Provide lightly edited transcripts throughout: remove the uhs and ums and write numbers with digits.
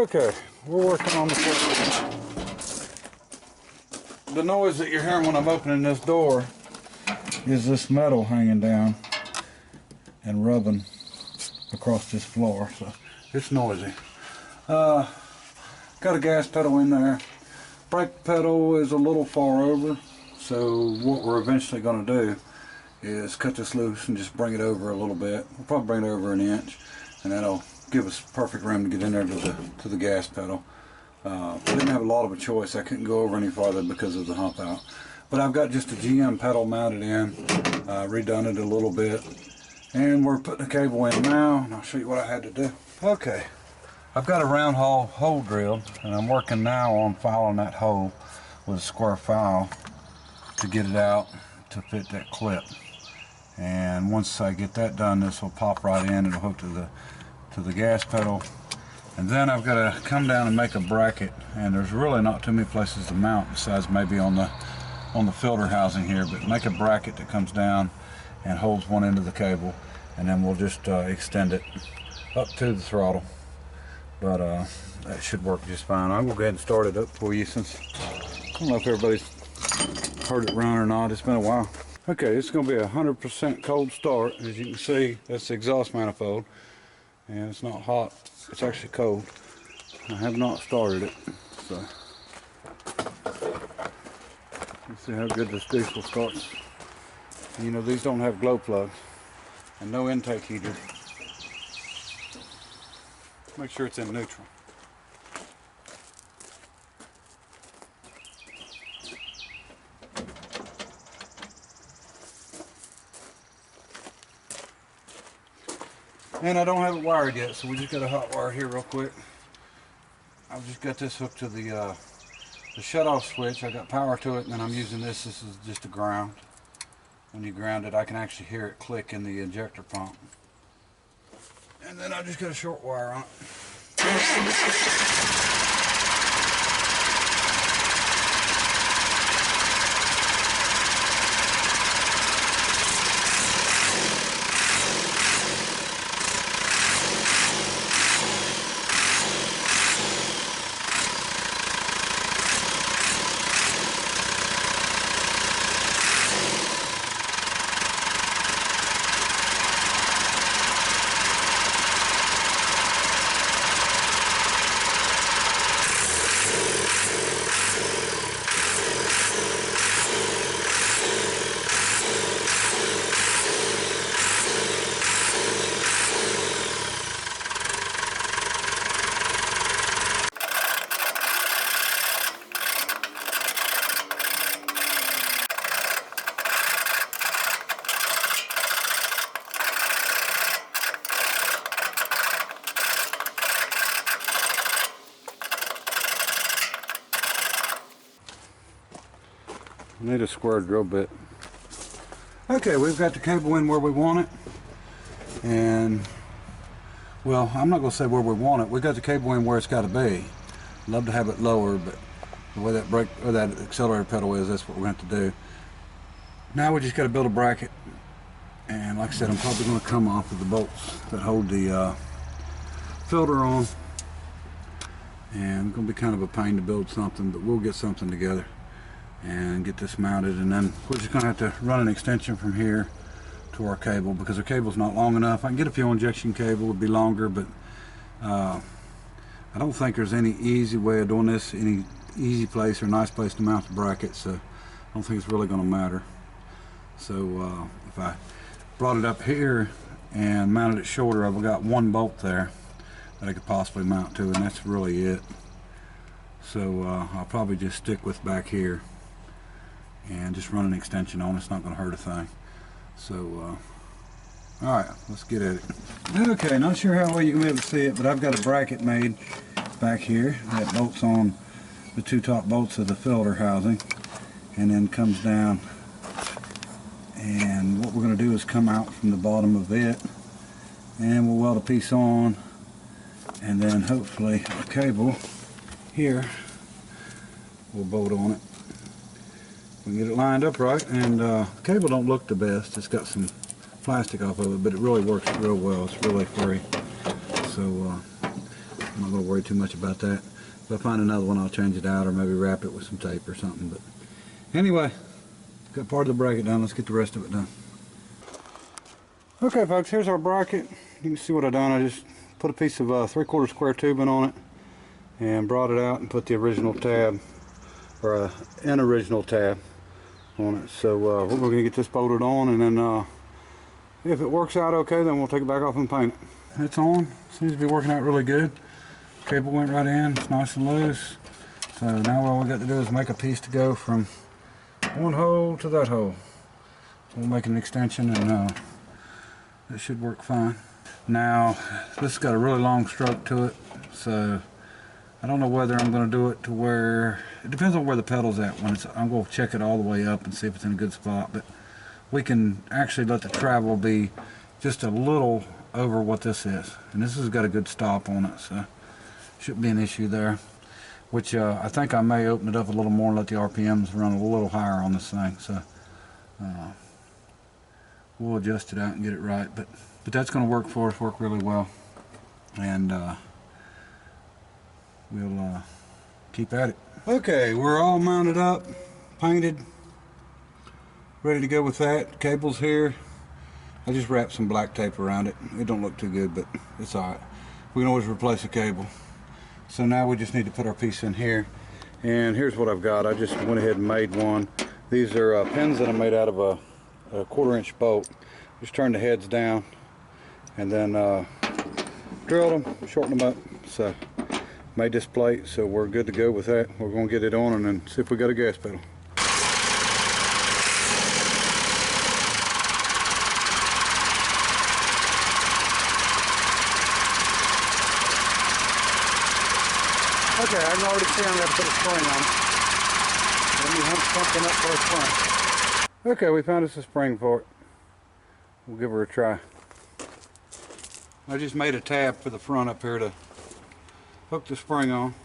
Okay, we're working on the floor. The noise that you're hearing when I'm opening this door is this metal hanging down and rubbing across this floor, so it's noisy. Got a gas pedal in there. Brake pedal is a little far over, so what we're eventually going to do is cut this loose and just bring it over a little bit. We'll probably bring it over an inch, and that'll give us perfect room to get in there to the gas pedal. I didn't have a lot of a choice. I couldn't go over any farther because of the hump out. But I've got just a GM pedal mounted in, redone it a little bit, and we're putting a cable in now, and I'll show you what I had to do. Okay, I've got a round hole drilled, and I'm working now on filing that hole with a square file to get it out to fit that clip. And once I get that done, this will pop right in. It'll hook to the gas pedal. And then I've got to come down and make a bracket, and there's really not too many places to mount besides maybe on the filter housing here, but make a bracket that comes down and holds one end of the cable, and then we'll just extend it up to the throttle. But that should work just fine. I'm gonna go ahead and start it up for you, since I don't know if everybody's heard it run or not. It's been a while. Okay, it's gonna be 100% cold start. As you can see, that's the exhaust manifold, and it's not hot. It's actually cold. I have not started it, so let's see how good this diesel starts. You know, these don't have glow plugs and no intake heater. Make sure it's in neutral. And I don't have it wired yet, so we just got a hot wire here real quick. I've just got this hooked to the shut-off switch. I got power to it, and then I'm using this. This is just a ground. When you ground it, I can actually hear it click in the injector pump. And then I just got a short wire on it. I need a square drill bit. Okay, we've got the cable in where we want it, and well, I'm not going to say where we want it. We got the cable in where it's got to be. Love to have it lower, but the way that brake or that accelerator pedal is, that's what we're going to have to do. Now we just got to build a bracket, and like I said, I'm probably going to come off of the bolts that hold the filter on, and it's going to be kind of a pain to build something, but we'll get something together and get this mounted. And then we're just going to have to run an extension from here to our cable, because our cable's not long enough. I can get a fuel injection cable, would be longer, but I don't think there's any easy way of doing this, any easy place or nice place to mount the bracket, so I don't think it's really going to matter. So if I brought it up here and mounted it shorter, I've got one bolt there that I could possibly mount to, and that's really it. So I'll probably just stick with back here and just run an extension on. It's not going to hurt a thing. So alright, let's get at it. Okay, not sure how well you can be able to see it, but I've got a bracket made back here that bolts on the two top bolts of the filter housing and then comes down, and what we're going to do is come out from the bottom of it, and we'll weld a piece on, and then hopefully a cable here will bolt on it. We can get it lined up right, and the cable don't look the best. It's got some plastic off of it, but it really works real well. It's really free. So I'm not going to worry too much about that. If I find another one, I'll change it out or maybe wrap it with some tape or something. But anyway, got part of the bracket done. Let's get the rest of it done. Okay, folks, here's our bracket. You can see what I've done. I just put a piece of 3/4 square tubing on it and brought it out and put the original tab, or an original tab on it. So we're going to get this bolted on, and then if it works out okay, then we'll take it back off and paint it. It's on. Seems to be working out really good. Cable went right in. It's nice and loose. So now all we got to do is make a piece to go from one hole to that hole. So we'll make an extension, and it should work fine. Now this has got a really long stroke to it, so I don't know whether I'm going to do it to where, it depends on where the pedal's at. When it's, I'm going to check it all the way up and see if it's in a good spot, but we can actually let the travel be just a little over what this is, and this has got a good stop on it, so shouldn't be an issue there. Which I think I may open it up a little more and let the RPMs run a little higher on this thing, so we'll adjust it out and get it right, but that's going to work for us, work really well, and we'll keep at it. Okay, we're all mounted up, painted, ready to go with that. Cable's here. I just wrapped some black tape around it. It don't look too good, but it's alright. We can always replace a cable. So now we just need to put our piece in here, and here's what I've got. I just went ahead and made one. These are pins that I made out of a 1/4-inch bolt. Just turned the heads down and then drilled them, shortened them up. So made this plate, so we're good to go with that. We're going to get it on and then see if we got a gas pedal. Okay, I can already see I'm going to put a spring on it. Let me hunt something up for a spring. Okay, we found us a spring for it. We'll give her a try. I just made a tab for the front up here to hook the spring on.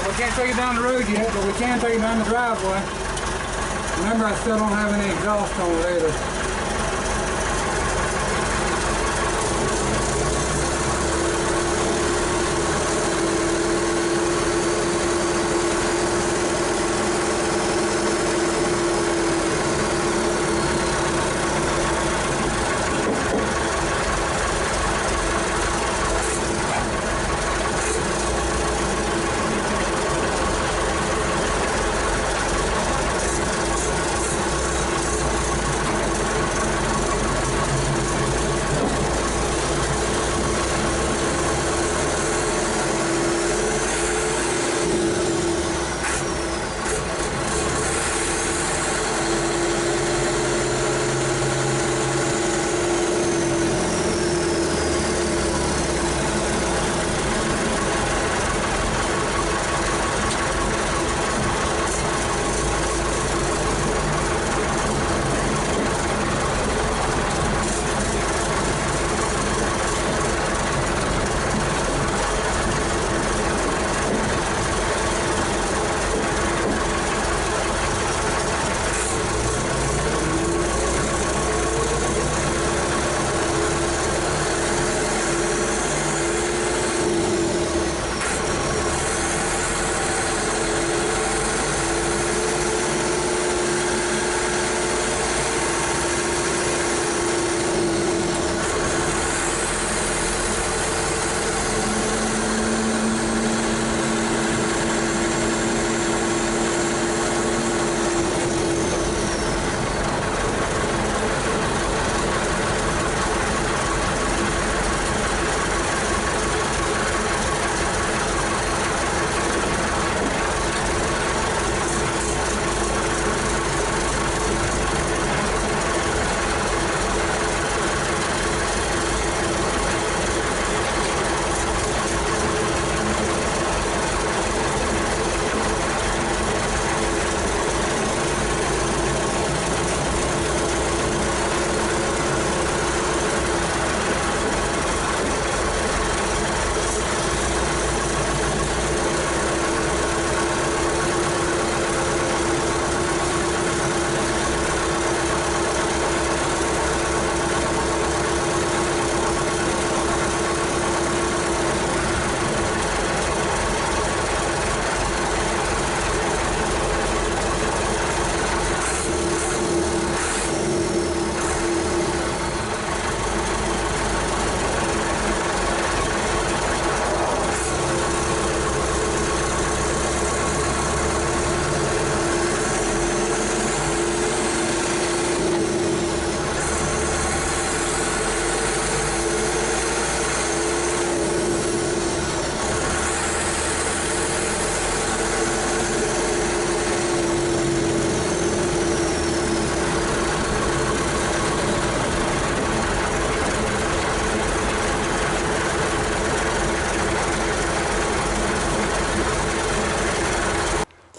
We can't take it down the road yet, but we can take it down the driveway. Remember, I still don't have any exhaust on it either.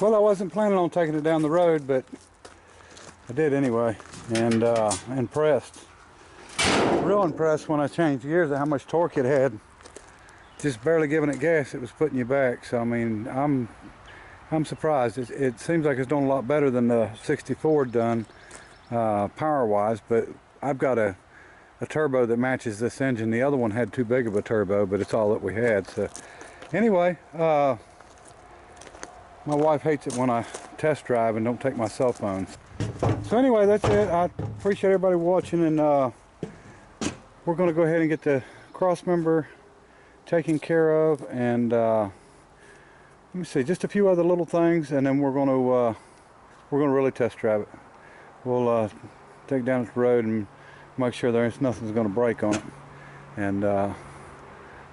Well, I wasn't planning on taking it down the road, but I did anyway, and impressed. Real impressed when I changed gears at how much torque it had. Just barely giving it gas, it was putting you back. So I mean, I'm surprised. It seems like it's doing a lot better than the 64 done power-wise, but I've got a turbo that matches this engine. The other one had too big of a turbo, but it's all that we had. So anyway, my wife hates it when I test drive and don't take my cell phones. So anyway, that's it. I appreciate everybody watching, and we're going to go ahead and get the cross member taken care of, and let me see, just a few other little things, and then we're going to really test drive it. We'll take it down the road and make sure nothing's going to break on it. And like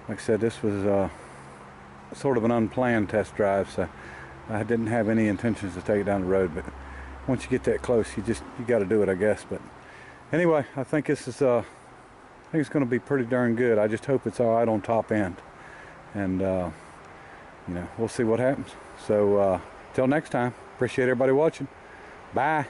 I said, this was sort of an unplanned test drive, so I didn't have any intentions to take it down the road, but once you get that close, you got to do it, I guess. But anyway, I think this is I think it's going to be pretty darn good. I just hope it's all right on top end, and you know, we'll see what happens. So till next time, appreciate everybody watching. Bye.